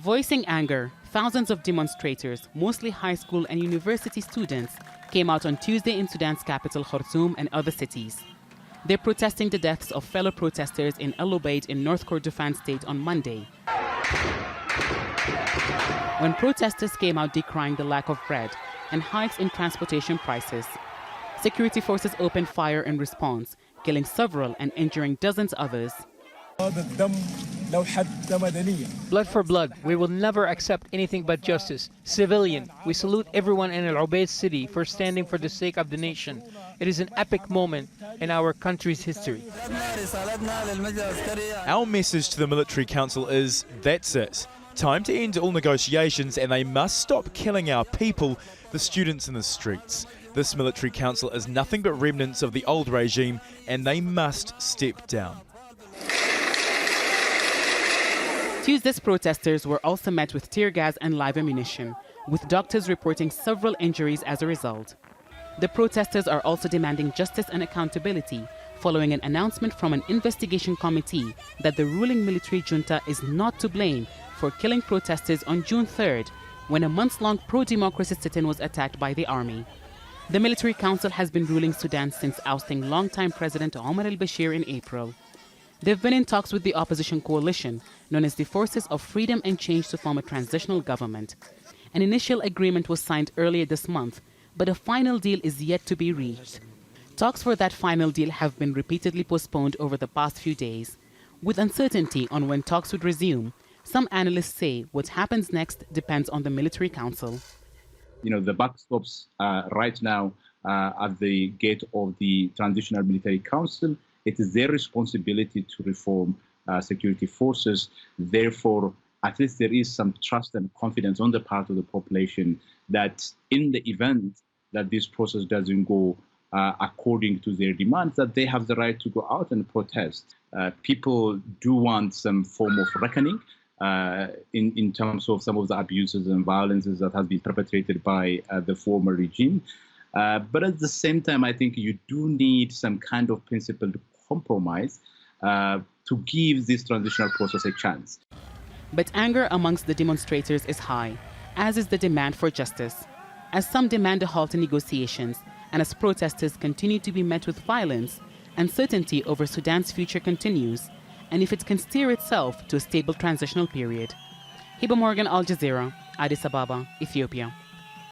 Voicing anger, thousands of demonstrators, mostly high school and university students, came out on Tuesday in Sudan's capital Khartoum and other cities. They're protesting the deaths of fellow protesters in El-Obeid in North Kordofan state on Monday, when protesters came out decrying the lack of bread and hikes in transportation prices. Security forces opened fire in response, killing several and injuring dozens others. Blood for blood. We will never accept anything but justice. Civilian. We salute everyone in El-Obeid city for standing for the sake of the nation. It is an epic moment in our country's history. Our message to the military council is, that's it. Time to end all negotiations, and they must stop killing our people, the students in the streets. This military council is nothing but remnants of the old regime, and they must step down. Tuesday's protesters were also met with tear gas and live ammunition, with doctors reporting several injuries as a result. The protesters are also demanding justice and accountability following an announcement from an investigation committee that the ruling military junta is not to blame for killing protesters on June 3rd, when a months-long pro-democracy sit-in was attacked by the army. The military council has been ruling Sudan since ousting longtime President Omar al-Bashir in April. They've been in talks with the opposition coalition, known as the Forces of Freedom and Change, to form a transitional government. An initial agreement was signed earlier this month, but a final deal is yet to be reached. Talks for that final deal have been repeatedly postponed over the past few days. With uncertainty on when talks would resume, some analysts say what happens next depends on the military council. The buck stops right now at the gate of the Transitional Military Council. It is their responsibility to reform security forces. Therefore, at least there is some trust and confidence on the part of the population that in the event that this process doesn't go according to their demands, that they have the right to go out and protest. People do want some form of reckoning in terms of some of the abuses and violences that has been perpetrated by the former regime. But at the same time, I think you do need some kind of principled compromise to give this transitional process a chance. But anger amongst the demonstrators is high, as is the demand for justice. As some demand a halt in negotiations, and as protesters continue to be met with violence, uncertainty over Sudan's future continues, and if it can steer itself to a stable transitional period. Hiba, Al Jazeera, Addis Ababa, Ethiopia.